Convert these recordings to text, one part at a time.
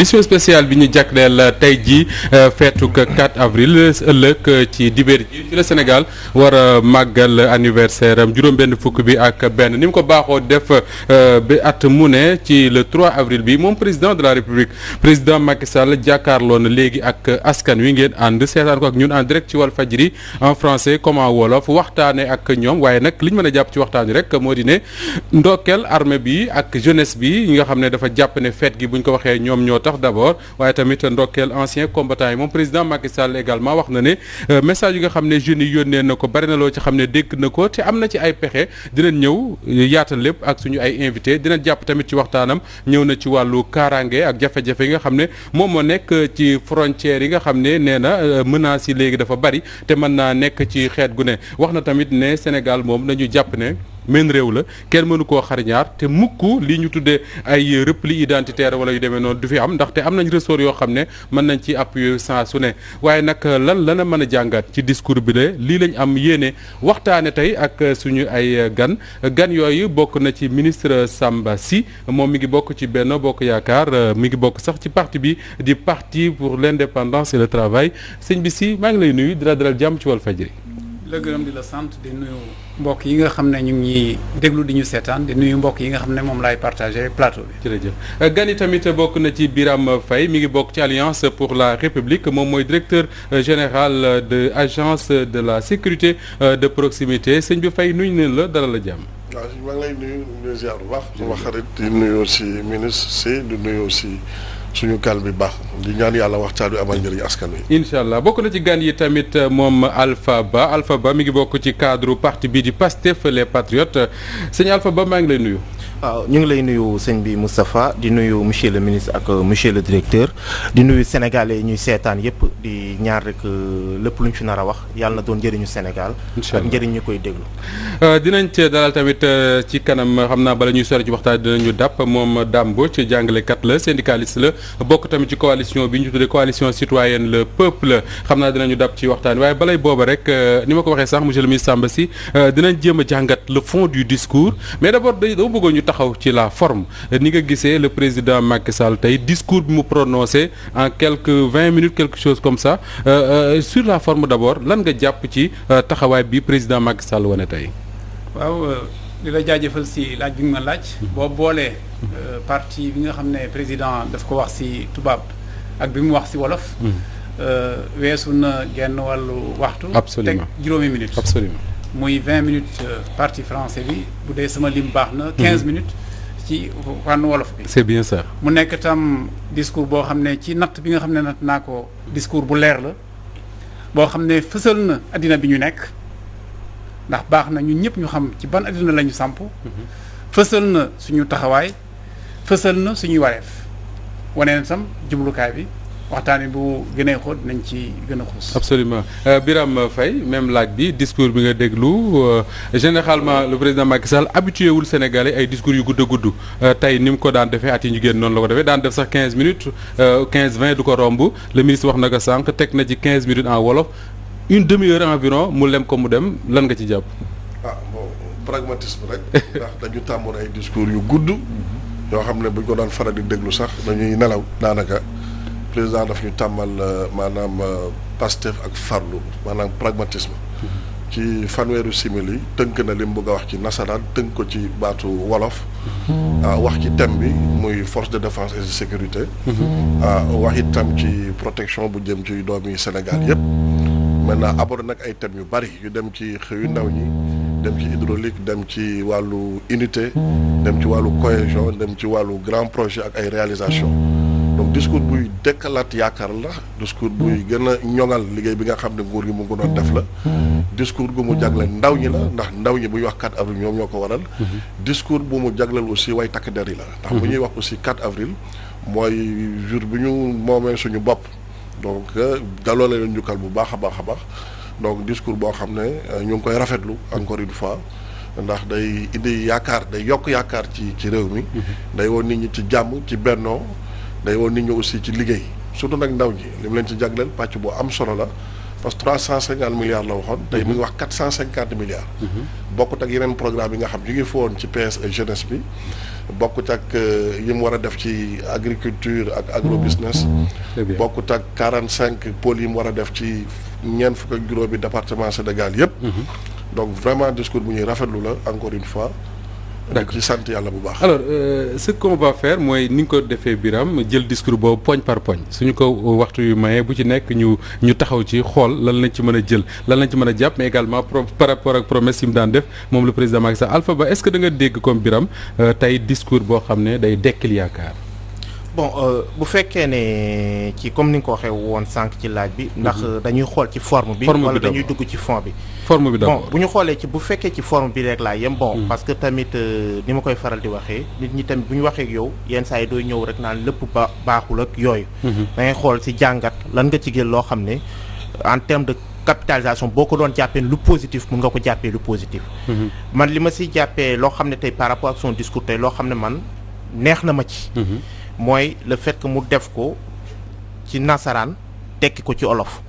édition spéciale bi ñu jagleel tey jii feetuk 4 avril ëllëg ci dibéer ji ci la Sénégal war a màggal anniversaire am juróom-benn fukk bi ak benn ni mu ko baaxoo def ba at mu ne ci le 3 avril bi moom président de la République président Macky Sall jàkkaarloo na léegi ak askan wi ngeen ànd seetaan ko ak ñun en direct ci Walfadjri en français comme en wolof waxtaane ak ñoom waaye nag li ñu mën a jàpp ci waxtaan wi rek moo di ne ndokkeel armée bi ak jeunesse bi yi nga xam ne dafa jàpp ne fête gi bu ñu ko waxee ñoom ñoo tax d'abord waaye tamit ndokkeel ancien combattant yi moom président Macky Sall également wax na ne message yi nga xam ne jeunes yi yónnee na ko bari na loo ci xam ne dégg na ko te am na ci ay pexe dinañ ñëw yaatal lépp ak suñu ay invité dinañ jàpp tamit ci waxtaanam ñëw na ci wàllu kaaraange ak jafe-jafe yi nga xam ne moom moo nekk ci frontières yi nga xam ne nee na menaces yi léegi dafa bari te mën naa nekk ci xeet gu ne wax na tamit ne Sénégal moom nañu jàpp ne men réew la kenn mënu koo xarñaar te mukk lii ñu tuddee ay repli identitaire wala yu demee noonu du fi am ndaxte am nañ ressort yoo xam ne mën nañ ci appuyer saa su ne waaye nag lan lana mën a jàngat ci discours bi la lii lañ am yéene waxtaane tey ak suñu ay gan yooyu bokk na ci ministre Samba Sy moom mi ngi bokk ci Benno Bokk Yaakaar mi ngi bokk sax ci parti bi di parti pour l'indépendance et le travail sëñ bi Sy maa ngi lay nuyu di la dalal jàmm ci Walfadjri la gërëm di la sant di nuyu mbokk yi nga xam ne ñu ngi déglu di ñu seetaan di nuyu mbokk yi nga xam ne moom laay partagé plateau bi. jërëjëf gan yi tamit bokk na ci Birame Faye mi ngi bokk ci Alliance pour la République moom mooy directeur général de agence de la sécurité de proximité sëñ bi Faye nuyu nañ la dalal la jàmm. waaw maa ngi lay nuyu ziar bu baax. sama xarit di nuyu aussi ministre Sy di nuyu aussi. suñu kal bi baax di ñaan yàlla waxtaan bi amal njëriñ askan wi. incha allah bokk na ci gan yi tamit moom Alpha Ba mi ngi bokk ci cadre parti bi di Pastef les Patriotes sëñ Alpha Ba maa ngi lay nuyu. waaw ñu ngi lay nuyu sëñ bi Moustapha di nuyu monsieur le ministre ak monsieur le directeur di nuyu sénégalais yi ñuy seetaan yëpp di ñaar rek lépp lu ñu fi nar a wax yàlla na doon njëriñu Sénégal. incha allah ak njëriñ ñu koy déglu. dinañ ci dalal tamit ci kanam xam naa bala ñuy sori ci waxtaan dinañu dàpp moom Dame Mbodj jàngalekat la syndicaliste la bokk tamit ci coalition bi ñu tuddee coalition citoyenne le peuple xam naa dinañu dàpp ci waxtaan waaye balay booba rek ni ma ko waxee sax monsieur le ministre Samba Sy dinañ jéem a jàngat le fond du discours mais d'abord dama bëggoon ñu taxaw ci la forme ni nga gisee le président Macky Sall tey discours bi mu prononcé en quelques 20 minutes quelque chose comme ça sur la forme d'abord lan nga jàpp ci taxawaay bi président Macky Sall wane tey. waaw di la jaajëfal si laaj bi nga ma laaj. boo boolee parti bi nga xam ne président daf ko wax si tubaab ak bi mu wax si wolof. weesu na genn wàllu waxtu. absolument teg juróomi minutes. absolument muy 20 minutes parti français bi bu dee sama lim baax na. 15 minutes ci fànn wolof bi. c'est bien ça. mu nekk tam discours boo xam ne ci natt bi nga xam ne natt naa ko discours bu leer la boo xam ne fësal na addina bi ñu nekk ndax baax na ñun ñëpp ñu xam ci ban addina la ñu samp. fësal na suñu taxawaay fësal na suñuy wareef wane na tam jublukaay bi. waxtaan bu gënee xóot nañ ci gën a xuus. absolument Birame Faye même laaj bi discours bi nga déglu généralement le président Macky Sall habitué wul Sénégalais ay discours yu gudd a gudd tey ni mu ko daan defee at yi ñu génn noonu la ko defee daan def sax 15 minutes 15-20 du ko romb le ministre wax na ko sànq teg na ci 15 minutes en wolof une demi-heure environ mu lem ko mu dem lan nga ci jàpp. ah bon pragmatisme rek. ndax dañu tàmmoon ay discours yu gudd. yoo xam ne buñ ko daan faral di déglu sax dañuy nelaw daanaka. président daf ñu tàmmal maanaam Pastef ak farlu maanaam pragmatisme ci fanweeru simili tënk na li mu bëgg a wax ci nasaraan tënk ko ci baatu wolof wax ci thème bi muy force de défense et de sécurité wax itam ci protection bu jëm ci doomi Sénégal yëpp maintenant abordé nag ay thèmes yu bari yu dem ci xëyu ndaw ñi dem ci hydraulique dem ci wàllu unité dem ci wàllu cohésion dem ci wàllu grand projet ak ay réalisation donc discours buy dekkalaat yaakaar la discours buy gën a ñoŋal liggéey bi nga xam ne nguur gi mu ngi ko doon def la discours gu mu jagleel ndaw ñi la ndax ndaw ñi bu ñuy wax 4 avril ñoom ñoo ko waral discours bu mu jagleel aussi way takk der yi la ndax bu ñuy wax aussi 4 avril mooy jour bi ñu moomee suñu bopp donc daloo leen njukkal bu baax a baax a baax donc discours boo xam ne ñu ngi koy rafetlu encore une fois ndax day indi yaakaar day yokk yaakaar ci réew mi day woon nit ñi ci jàmm ci bennoo day woon nit ñi aussi ci liggéey surtout nag ndaw ñi li mu leen ci jagleel pàcc bu am solo la parce que 350 milliards la waxoon tey mu ngi wax 450 milliards bokkut ak yeneen programme yi nga xam ñu ngi fa woon ci PSE jeunesse bi bokkut ak yi mu war a def ci agriculture ak agrobusiness. Très bien. bokkut ak 45 pôles yi mu war a def ci ñeent fukk ak juróomi département Sénégal yëpp. donc vraiment discours bu ñuy rafetlu la encore une fois. D'accord. ci sant yàlla bu baax. alors ce qu'on va faire mooy ni nga ko defee Birame jël discours boobu poñ par poñ suñu ko waxtu yu maye bu ci nekk ñu taxaw ci xool lan lañ ci mën a jël lan lañ ci mën a jàpp mais également par rapport ak promesse yi mu daan def moom le président Macky Sall Alpha Ba est-ce que da nga dégg comme Birame tey discours boo xam ne day dekkil yaakaar. bon bu fekkee ne ci comme ni nga ko waxee woon sànq ci laaj bi. ndax dañuy xool ci forme bi. Forme bi wala d'abord. dañuy dugg ci fond bi. forme bi bon d'abord. bu ñu xoolee ci bu fekkee ci forme bi rek laa yem bon parce que tamit ni ma koy faral di waxee nit ñi tamit bu ñu waxee ak yow yenn saa yi dooy ñëw rek naan lépp baaxul ak yooyu da ngay xool ci jàngat lan nga ci gën loo xam ne en terme de capitalisation boo ko doon jàppee lu positif mun nga ko jàppee lu positif man li ma si jàppee loo xam ne tey par rapport ak son discours tey loo xam ne man neex na ma ci mooy le fait que mu def ko ci nasaraan tekki ko ci olof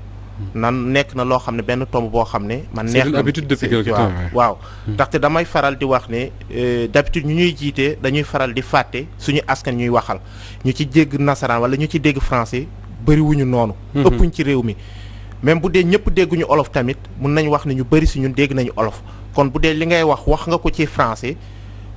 nan nekk na loo xam ne benn tomb boo xam ne man neex une na habitude depuis quelque temps, ouais. waaw ndaxte damay faral di wax ne d'habitude ñu ñuy jiite dañuy faral di fàtte suñu askan ñuy waxal ñu ci dégg nasaraan wala ñu ci dégg français bëriwuñu noonu ëppuñ ci réew mi même bu dee ñëpp dégguñu olof tamit mun nañ wax ne ñu bëri si ñun dégg nañu olof kon bu dee li ngay wax nga ko ci français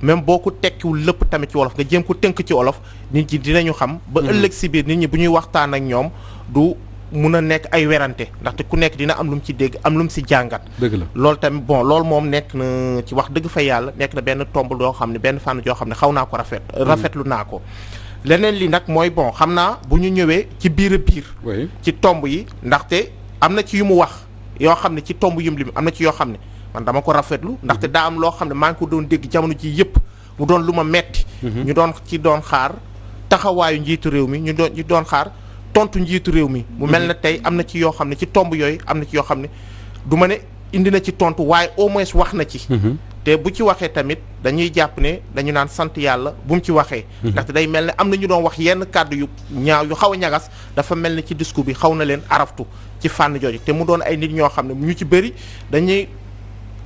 même boo ko tekkiwul lépp tamit ci wolof nga jéem ko tënk ci wolof nit ñi dinañu xam ba ëllëg si biir nit ñi bu ñuy waxtaan ak ñoom du mun a nekk ay werante ndaxte ku nekk dina am lu mu ci dégg am lu mu si jàngat dëgg la loolu tamit bon loolu moom nekk na ci wax dëgg fa yàlla nekk na benn tomb doo xam ne benn fànn joo xam ne xaw naa ko rafetlu naa ko leneen li nag mooy bon xam naa bu ñu ñëwee ci biir a biir oui ci tomb yi ndaxte am na ci yu mu wax yoo xam ne ci tomb yum lim am na ci yoo xam ne man dama ko rafetlu ndaxte daa am loo xam ne maa ngi ko doon dégg jamono ji yëpp mu doon lu ma metti ñu doon xaar taxawaayu njiitu réew mi ñu doon xaar tontu njiitu réew mi mu mel na tey am na ci yoo xam ne ci tomb yooyu am na ci yoo xam ne du ma ne indi na ci tontu waaye au moins wax na ci te bu ci waxee tamit dañuy jàpp ne dañu naan sant yàlla bu mu ci waxee ndaxte day mel ne am na ñu doon wax yenn kàddu yu ñaaw yu xaw a ñagas dafa mel ne ci discours bi xaw na leen araftu ci fànn jooju te mu doon ay nit ñoo xam ne ñu ci bëri dañuy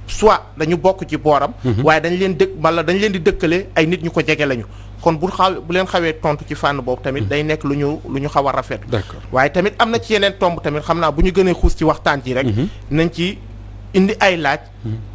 soit dañu bokk ci booram waaye dañ leen wala dañ leen di dëkkale ay nit ñu ko jege lañu kon bu leen xawee tontu ci fànn boobu tamit day nekk lu ñu xaw a rafet d'accord waaye tamit am na ci yeneen tomb tamit xam naa bu ñu gënee xuus ci waxtaan ji rek nañ ci indi ay laaj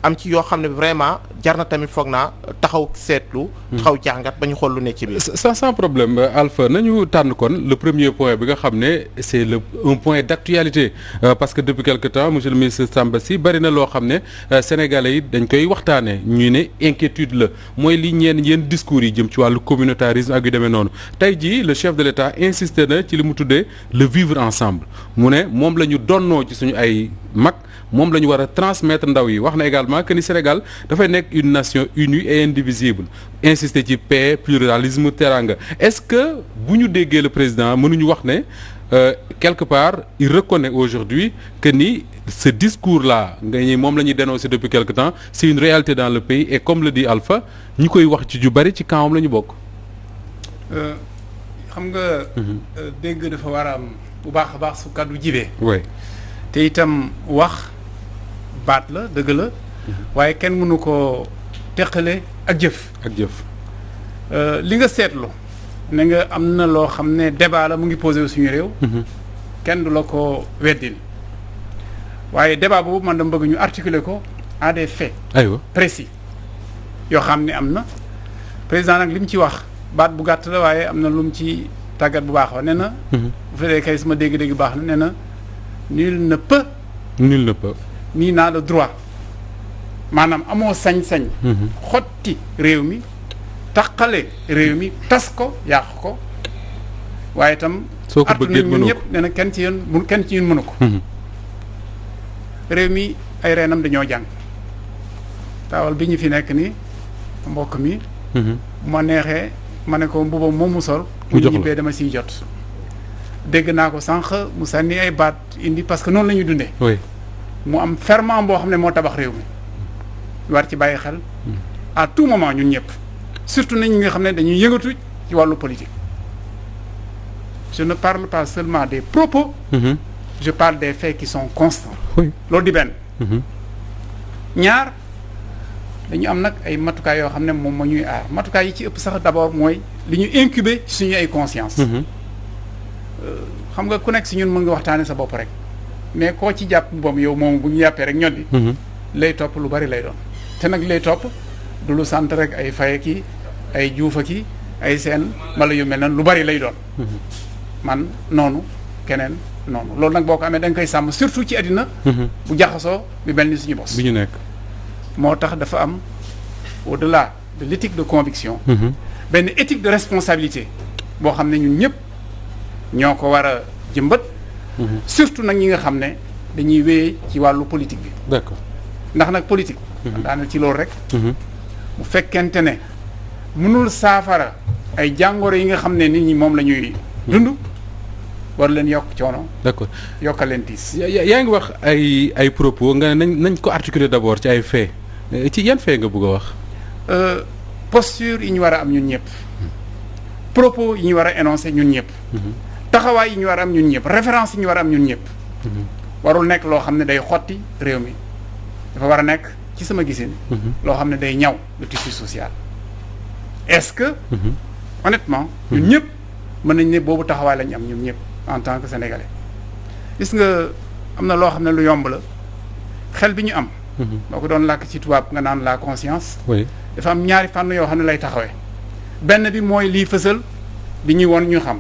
am ci yoo xam ne vraiment jar na tamit foog naa taxaw seetlu taxaw jàngat ba ñu xool lu ne ci biir sans problème Alpha nañu tànn kon le premier point bi nga xam ne c'est un point d'actualité parce que depuis quelque temps monsieur le ministre Samba Sy bari na loo xam ne sénégalais yi dañ koy waxtaanee ñu ne inquiétude la mooy li yenn discours yi jëm ci wàllu communautarisme ak yu demee noonu tey jii le chef de l'État insisté na ci li mu tuddee le vivre ensemble mu ne moom la ñu donnoo ci suñu ay mag moom la ñu war a transmettre ndaw yi wax na également que ni Sénégal dafay nekk une nation unie et indivisible insister ci paix pluralisme teranga est-ce que bu ñu déggee le président mënuñu wax ne quelque part il reconnaît aujourd'hui que ni ce discours-là nga ñi moom la ñuy dénoncer depuis quelque temps c'est une réalité dans le pays et comme le dit Alpha ñi koy wax ci ju bari ci kawam la ñu bokk. xam nga. dégg dafa war a am bu baax a baax su kàddu jibee. oui te itam wax baat la dëgg la. waaye kenn mënu ko teqale ak jëf. ak jëf. li nga seetlu ne nga am na loo xam ne débat la mu ngi posé suñu réew. kenn du la ko weddil waaye débat boobu man dama bëgg ñu articuler ko à des faits. aywa précis yoo xam ne am na président nag li mu ci wax baat bu gàtt la waaye am na lu mu ci tàggat bu baax wa nee na. bu fekkee kay sama dégg-dégg baax na nee na nul ne peut. nul ne peut. ni n'a le droit maanaam amoo sañ-sañ. xotti réew mi taqale réew mi tas ko yàq ko waaye itam. soo ko bëggee ñun ñëpp nee na kenn ci yéen mënu ko. réew mi ay reenam dañoo jàng taawal bi ñu fi nekk ni mbokk mi. bu ma neexee ma ne ko mbuba moom mu sol. mu jox la ñibbee dama siy jot. dégg naa ko sànq mu sànni ay baat indi parce que noonu la ñuy dundee. oui mu am ferment boo xam ne moo tabax réew mi war ci bàyyi xel. à tout moment ñun ñëpp surtout nañ ñi nga xam ne dañuy yëngatu ci wàllu politique. je ne parle pas seulement des propos. je parle des faits qui sont constants. oui loolu di benn. ñaar dañu am nag ay matukaay yoo xam ne moom moo ñuy aar matukaay yi ci ëpp sax d'abord mooy li ñu incuber ci suñu ay conscience xam nga ku nekk si ñun mën nga waxtaane sa bopp rek mais koo ci jàpp boom yow moom bu ñu jàppee rek ñoddi lay topp lu bari lay doon te nag lay topp du lu sant rek ay faye ki ay juufa ki ay seen mala yu mel noonu lu bari lay doon man noonu keneen noonu loolu nag boo ko amee da nga koy sàmm surtout ci àddina bu jaxasoo bi mel ni suñu bos bi ñu nekk moo tax dafa am au-delà de l'éthique de conviction benn éthique de responsabilité boo xam ne ñun ñëpp ñoo ko war a jëmbat surtout nag ñi nga xam ne dañuy wéyee ci wàllu politique bi d'accord ndax nag politique daanal ci loolu rek bu fekkente ne mënul saafara ay jàngoro yi nga xam ne nit ñi moom la ñuy dund war leen yokk coono d'accord yokkal leen tiis yaa ngi wax ay propos nga ne nañ ko articuler d'abord ci ay faits ci yan faits nga bëgg a wax posture yi ñu war a am ñun ñëpp propos yi ñu war a énoncer ñun ñëpp taxawaay yi ñu war a am ñun ñëpp référence yi ñu war a am ñun ñëpp warul nekk loo xam ne day xotti réew mi dafa war a nekk ci sama gisin loo xam ne day ñaw le tissu social est-ce que honnêtement ñun ñëpp mën nañ ne boobu taxawaay lañu am ñun ñëpp en tant que sénégalais gis nga am na loo xam ne lu yomb la xel bi ñu am boo ko doon làkk ci tubaab nga naan la conscience oui dafa am ñaari fànn yoo xam ne lay taxawee benn bi mooy liy fësal di ñuy won ñu xam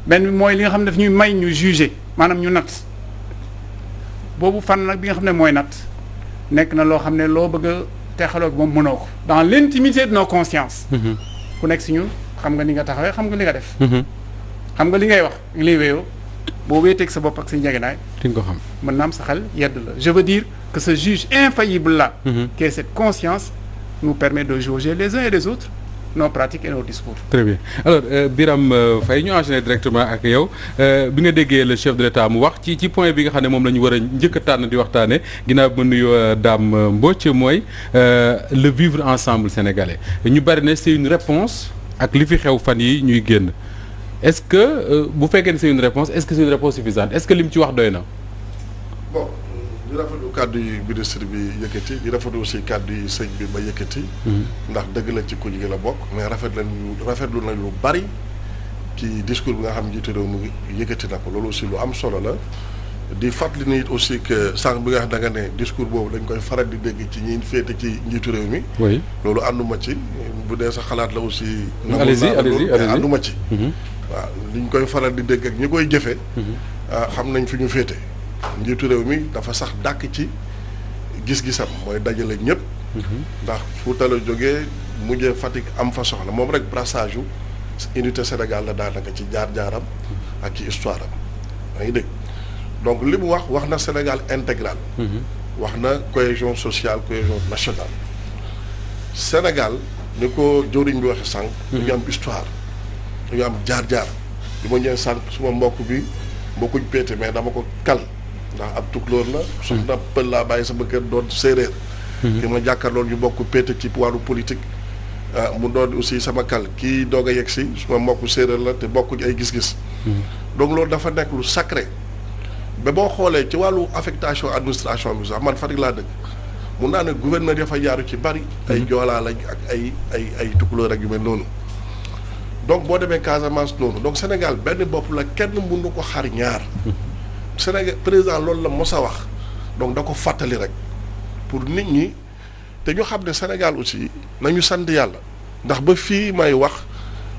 benn bi mooy li nga xam ne daf ñuy may ñu juger maanaam ñu natt boobu fànn nag bi nga xam ne mooy natt nekk na loo xam ne loo bëgg a teexaloo moom mënoo ko dans l'intimité de nos consciences ku nekk si ñun xam nga ni nga taxawee xam nga li nga def xam nga li ngay wax liy wéyoo boo wéeteeg sa bopp ak sa njëginaay di nga ko xam mën na am sa xel yedd la je veux dire que ce juge infaillible là qu'est cette conscience nous permet de jauger les uns et les autres nos pratiques et nos discours. Très bien alors Birame Faye ñu enchaîner directement ak yow bi nga déggee le chef de l'État mu wax ci point bi nga xam ne moom la ñu war a njëkk a tànn di waxtaane ginnaaw bi ma nuyoo Dame Mbodj mooy le vivre ensemble sénégalais ñu bari ne c'est une réponse ak li fi xew fan yi ñuy génn est-ce que bu fekkee ne c'est une réponse est-ce que c'est une réponse suffisante est-ce que li mu ci wax doy na. bon di rafetlu kàddu yi ministre bi yëkkati di rafetlu aussi kàddu yi sëñ bi ba yëkkati. ndax dëgg la ci kuñ gi la bokk mais rafetlu nañ lu bari ci discours bi nga xam njiitu réew mi yëkkati na ko loolu aussi lu am solo la di fàttali ni it aussi que sànq bi nga xam da nga ne discours boobu dañ koy faral di dégg ci ñi féete ci njiitu réew mi. oui loolu ànduma ci bu dee sa xalaat la aussi. allez-y ànduma ci. waaw li ñu koy faral di dégg ak ñi koy jëfee. xam nañ fi ñu féete. njiitu réew mi dafa sax dàkk ci gis-gisam mooy dajale ñëpp. ndax Fuuta la jógee mujjee Fatick am fa soxla moom rek brassage yu unité Sénégal la daanaka ci jaar-jaaram ak ci histoire am. yaa ngi dégg donc li mu wax na Sénégal intégral. wax na cohésion sociale cohésion nationale. Sénégal ni ko jëwriñ bi waxee sànq. dañu am histoire dañu am jaar-jaar. li ma ñëwee sànq suma mbokk bi mbokkuñ péete mais dama ko kal ndax ab tukulóor la. soxna pël laa bàyyi sama kër doon séeréer. ki ma jàkkaarloo ñu bokk péete ci wàllu politique. mu doon aussi sama kal kii doog a yegg si suma mbokku séeréer la te bokkuñ ay gis-gis. donc loolu dafa nekk lu sacré. ba boo xoolee ci wàllu affectation administration bi sax man Fatick laa dëkk mun naa ne gouverneur ya fa jaaru ci bari. ay joolaa lañ ak ay tukulóor ak yu mel noonu. donc boo demee Casamance noonu donc Sénégal benn bopp la kenn mënu ko xar ñaar. Sénégal président loolu la mos a wax donc da ko fàttali rek pour nit ñi te ñu xam ne Sénégal aussi nañu sant yàlla ndax ba fii may wax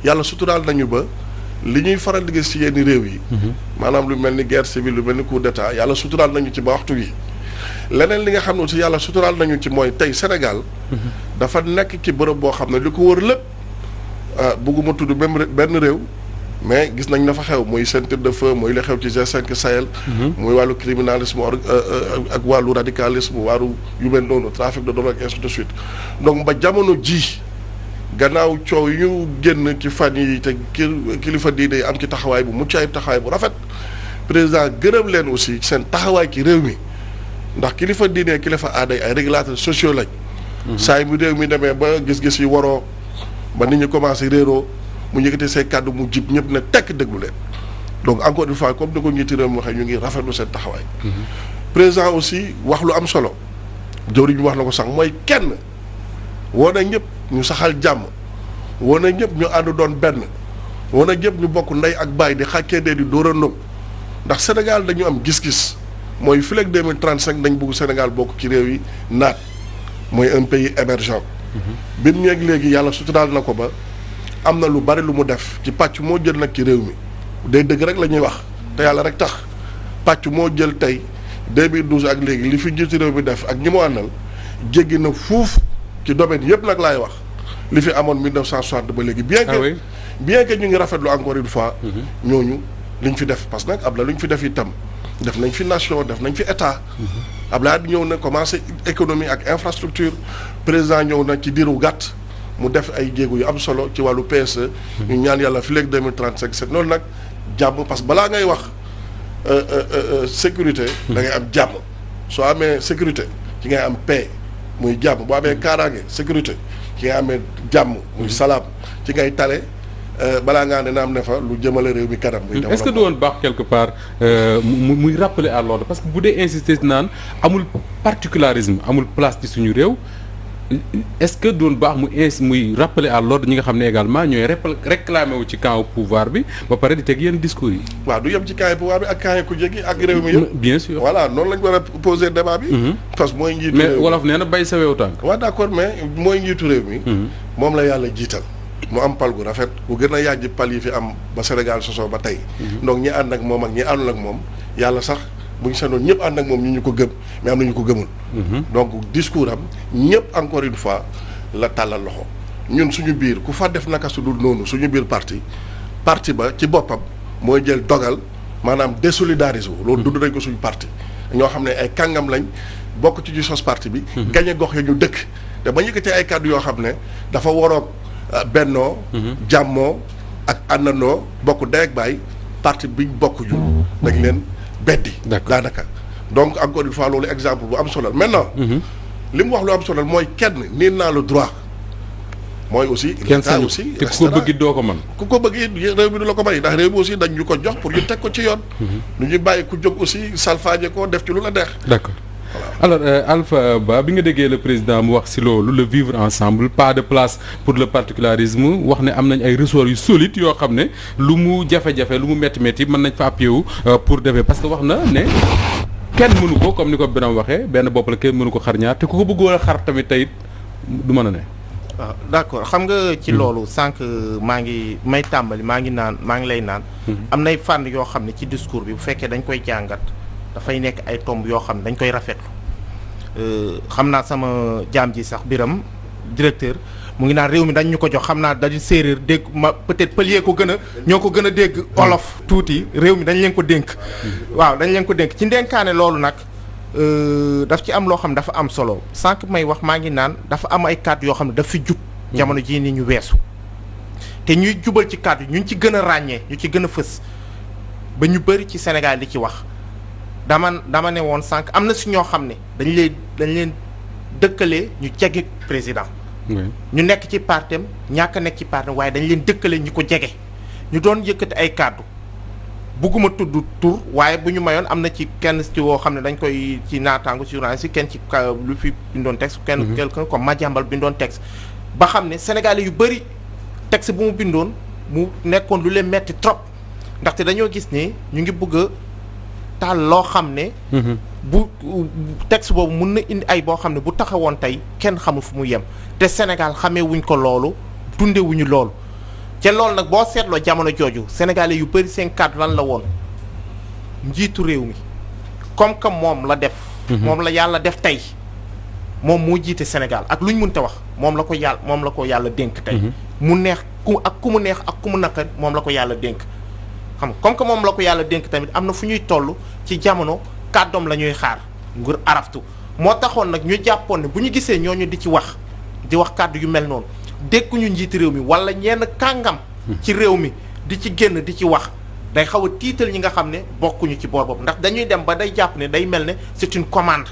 yàlla suturaal nañu ba li ñuy faral di gis ci yenn réew yi. maanaam lu mel ni guerre civile lu mel ni coup d'état yàlla suturaal nañu ci ba waxtu wi. leneen li nga xam ne aussi yàlla suturaal nañu ci mooy tey Sénégal. dafa nekk ci bërëb boo xam ne li ko wër lépp. bëgguma tudd même benn réew mais gis nañ na fa xew muy ceinture de feu mooy la xew ci G5 Sahel. muy wàllu criminalisme ak wàllu radicalisme wàllu yu mel noonu trafic de drogue ak ainsi de suite donc ba jamono ji gannaaw coow yi ñu génn ci fan yi te kilifa diine yi am ci taxawaay bu mucc ayib taxawaay bu rafet président gërëm leen aussi seen taxawaay ci réew mi ndax kilifa diine kilifa aada ay régulateurs sociaux lañ. saa yi mu réew mi demee ba gis-gis yi waroo. ba nit ñi commencé réeroo mu yëkkati say kàddu mu jib ñëpp ne tekk déglu leen donc encore une fois comme ni ko njiiti réew mi waxee ñu ngi rafetlu seen taxawaay. président aussi wax lu am solo jëwriñ ñu wax na ko sax mooy kenn woo na ñëpp ñu saxal jàmm woo na ñëpp ñu ànd doon benn woo na ñëpp ñu bokk ndey ak baay di xàkkee dee di dóorandoo ndax Sénégal dañu am gis-gis mooy fii ak 2035 dañ bëgg Sénégal bokk ci réew yi naat mooy un pays émergent. bi mu ñeeg léegi yàlla suturaal na ko ba am na lu bari lu mu def ci pàcc moo jël nag ci réew mi day dëgg rek la ñuy wax te yàlla rek tax pàcc moo jël tey 2012 ak léegi li fi njiitu réew mi def ak ñi mu àndal jéggi na fuuf ci domaine yëpp nag laay wax li fi amoon 1960 ba léegi. bien que ñu ngi rafetlu encore une fois. ñooñu liñ fi def parce que nag ab la lu ñu fi def itam def nañ fi nation def nañ fi état. Abdoulaye ñëw na commencé économie ak infrastructure président ñëw na ci diiru gàtt mu def ay jéego yu am solo ci wàllu PSE. ñu ñaan yàlla fii léegi 2035 c'est loolu nag jàmm parce que balaa ngay wax sécurité. da ngay am jàmm soo amee sécurité ci ngay am paix muy jàmm boo amee kaaraange sécurité ci ngay amee jàmm muy salaam ci ngay tale. balaa ngaa ne naam ne fa lu jëmale réew mi kanam. est-ce que du woon baax quelque part muy rappeler à l'ordre parce que bu dee insister naan amul particularisme amul place ci suñu réew est-ce que du woon baax muy rappeler à l'ordre ñi nga xam ne également ñooy réclamer wu ci camp pouvoir bi ba pare di teg yenn discours yi. waaw du yem ci camp pouvoir bi ak camp ku jéggi ak réew mi yëpp. bien sûr voilà noonu lañ war a poser débat bi. parce que mooy njiitu réew mi mais wolof nee na bay sa weewu tànk. waaw d'accord mais mooy njiitu réew mi. moom la yàlla jiital. mu am pal gu rafet bu gën a yàgg pal yi fi am ba Sénégal sosoo ba tey. donc ñi ànd ak moom ak ñi àndul ak moom yàlla sax bu ñu seetoon ñëpp ànd ak moom ñu ko gëm mais am na ñu ko gëmul. donc discours am ñëpp encore une fois la tàllal loxo ñun suñu biir ku fa def naka su dul noonu suñu biir parti ba ci boppam mooy jël dogal maanaam désolidariser wu. loolu dund nañ ko suñu parti ñoo xam ne ay kàngam lañ bokk ci sos parti bi. gañe gox ya ñu dëkk te ba yëkkatee ay kàddu yoo xam ne dafa waroog. bennoo jàmmoo ak àndandoo bokk ndey ak baay parti biñ bokk ju dañ leen beddi daanaka donc encore une fois loolu exemple bu am solo maintenant li mu wax lu am solo mooy kenn nii naa le droit mooy aussi kenn sañu aussi te ku ko bëgg doo ko mën ku ko bëgg réew mi du la ko may ndax réew mi aussi dañ ñu ko jox pour ñu teg ko ci yoon nu ñuy bàyyi ku jóg aussi salfaaje ko def ci lu la neex. D'accord. Alors Alpha Ba bi nga déggee le président mu wax ci loolu le vivre ensemble pas de place pour le particularisme wax ne am nañ ay ressorts yu solides yoo xam ne lu mu jafe-jafe lu mu métti mën nañ fa appuyé wu pour defee parce que wax na ne kenn mënu ko comme ni ko Birame waxee benn bopp la kenn mënu ko xar ñaar te ku ko bëggoon a xar tamit tey du mën a ne. waaw d'accord xam nga ci loolu sànq maa ngi lay naan. am nay fànn yoo xam ne ci discours bi bu fekkee dañ koy jàngat. dafay nekk ay tomb yoo xam ne dañ koy rafetlu xam naa sama jaam ji sax Biram directeur mu ngi naan réew mi dañ ñu ko jox xam naa dañu séeréer dégg ma peut-être pëlier ko gën a ñoo ko gën a dégg olof tuuti réew mi dañ leen ko dénk waaw dañ leen ko dénk ci ndenkaane loolu nag daf ci am loo xam ne dafa am solo sànq may wax maa ngi naan dafa am ay kàddu yoo xam ne daf fi jub jamono jii ni ñu weesu te ñuy jubal ci kàddu ñu ci gën a ràññee ñu ci gën a fës ba ñu bëri ci Sénégal di ci wax dama ne woon sànq am na si ñoo xam ne dañ leen dëkkalee ñu jege président ñu nekk ci partem ñàkk a nekk ci partem waaye dañ leen dëkkalee ñu ko jege ñu doon yëkkati ay kàddu bugguma tudd tur waaye bu ñu mayoon am na ci kenn ci woo xam ne dañ koy ci naataangu ci journaliste si kenn ci lu fi bindoon texte kenn quelqu'un comme Madiambal bindoon texte ba xam ne Sénégalais yu bëri texte bu mu bindoon mu nekkoon lu leen metti trop ndaxte dañoo gis ne ñu ngi bëgg a taal loo xam ne bu texte boobu mun na indi ay boo xam ne bu taxawoon tey kenn xamul fu mu yem te Sénégal xamee wuñ ko loolu dunde wuñu loolu te loolu nag boo seetloo jamono jooju Sénégalais yu bëri seen kàddu lan la woon njiitu réew mi comme que moom la def moom la yàlla def tey moom moo jiite Sénégal ak lu ñu mënta wax moom la ko yàlla dénk tey mu neex ku mu neex ak ku mu naqari moom la ko yàlla dénk xam nga comme que moom la ko yàlla dénk tamit am na fu ñuy toll ci jamono kàddoom la ñuy xaar ngir araftu moo taxoon nag ñu jàppoon ne bu ñu gisee ñooñu di wax kàddu yu mel noonu dégguñu njiiti réew mi wala ñenn kàngam ci réew mi di ci génn di ci wax day xaw a tiital ñi nga xam ne bokkuñu ci boor boobu ndax dañuy dem ba day jàpp ne day mel ne c'est une commande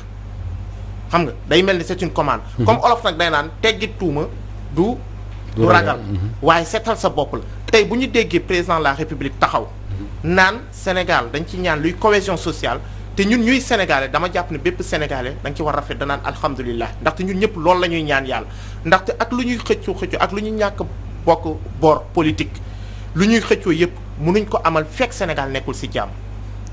xam nga day mel ne c'est une commande comme olof nag day naan teggi tuuma du ragal waaye seetal sa bopp la tey bu ñu déggee président de la république taxaw naan Sénégal dañ ci ñaan luy cohésion sociale te ñun ñuy sénégalais dama jàpp ne bépp sénégalais da nga ci war rafet danaan alhamdulilah ndaxte ñun ñëpp loolu la ñuy ñaan yàlla ndaxte ak lu ñuy xëccoo ak lu ñuy ñàkk bokk boor politique lu ñuy xëccoo yëpp mënuñ ko amal fekk Sénégal nekkul ci jàmm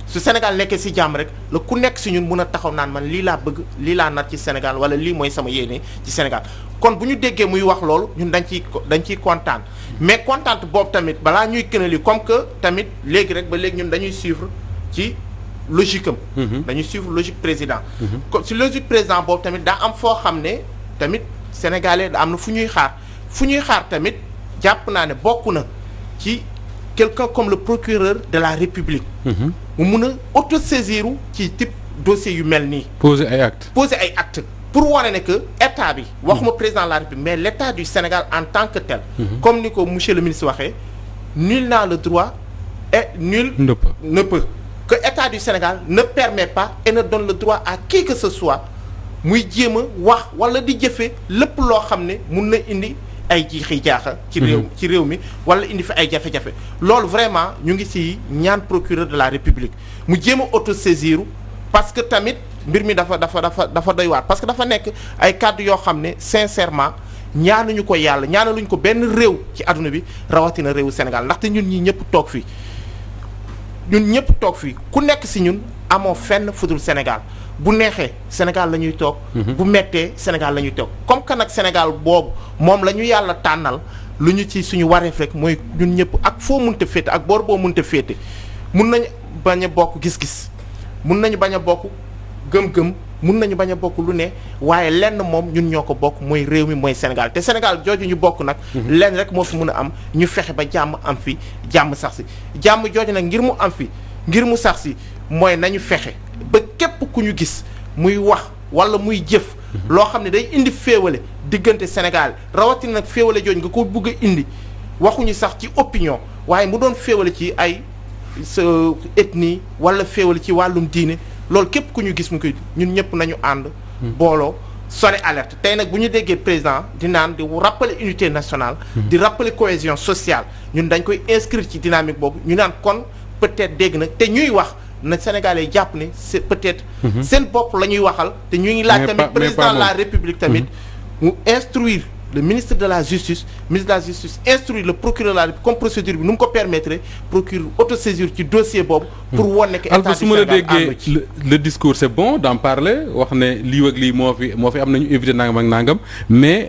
su Sénégal nekkee ci jàmm rek la ku nekk ci ñun mun a taxaw naan man lii laa bëgg lii laa nar ci Sénégal wala lii mooy sama yéene ci Sénégal kon bu ñu déggee muy wax loolu ñun dañ ciy kontaan mais kontaan boobu tamit balaa ñuy kënali comme que tamit léegi rek ba léegi ñun dañuy suivre ci logique am dañuy suivre logique président ci logique président boobu tamit daa am foo xam ne tamit sénégalais da am na fu ñuy xaar tamit jàpp naa ne bokk na ci quelqu'un comme le procureur de la République mu mun a autosaisir ci type dossier yu mel nii poser ay actes pour wane ne que état bi waxuma président de la République mais l'état du Sénégal en tant que tel comme ni ko monsieur le ministre waxee nul n'a le droit et nul ne peut que état du Sénégal ne permet pas et ne donne le droit à qui que ce soit muy jéem a wax wala di jëfe lépp loo xam ne mun na indi ay jiixi jaaxa ci réew mi wala indi fi ay jafe-jafe loolu vraiment ñu ngi ci ñaan procureur de la République mu jéem a autosaisir parce que tamit mbir mi dafa doy waar parce que dafa nekk ay kàddu yoo xam ne sincèrement ñaanuñu ko yàlla ñaanaluñu ko benn réew ci àdduna bi rawatina réewu Sénégal ndaxte ñun ñi ñëpp toog fii ku nekk ci ñun amoo fenn fudul Sénégal bu neexee Sénégal la ñuy toog bu mettee Sénégal la ñuy toog comme que nag Sénégal boobu moom la ñu yàlla tànnal lu ñu ci suñu wareef rek mooy ñun ñëpp ak foo munte féete ak boor boo munte féete mun nañu bañ a bokk gis-gis mun nañu bañ a bokk gëm-gëm mun nañu bañ a bokk lu ne waaye lenn moom ñun ñoo ko bokk mooy réew mi mooy Sénégal te Sénégal jooju ñu bokk nag lenn rek moo fi mun a am ñu fexe ba jàmm am fi jàmm sax si jàmm jooju nag ngir mu am fi ngir mu sax si mooy nañu fexe ba képp ku ñu gis muy wax wala muy jëf loo xam ne day indi féewale diggante Sénégal rawatina nag féewale jooju nga ko bëgg a indi waxuñu sax ci opinion waaye mu doon féewale ci ay sa ethnie wala féewale ci wàllum diine loolu képp ku ñu gis mu koy ñun ñëpp nañu ànd booloo sonné alerte tey nag bu ñu déggee président di naan di rappeler unité nationale di rappeler cohésion sociale ñun dañ koy inscrire ci dynamique boobu ñu naan kon peut-être dégg nag te ñuy wax na Sénégalais jàpp ne c'est peut-être seen bopp la ñuy waxal te ñu ngi laaj tamit président de la République tamit mu instruire le ministre de la justice instruire le procureur de la République comme procédure bi nu mu ko permettre procureur autosaisir ci dossier boobu pour wane que état du Sénégal déggee le discours c'est bon d'en parler wax ne lii ak lii moo fi am nañu éviter nangam ak nangam mais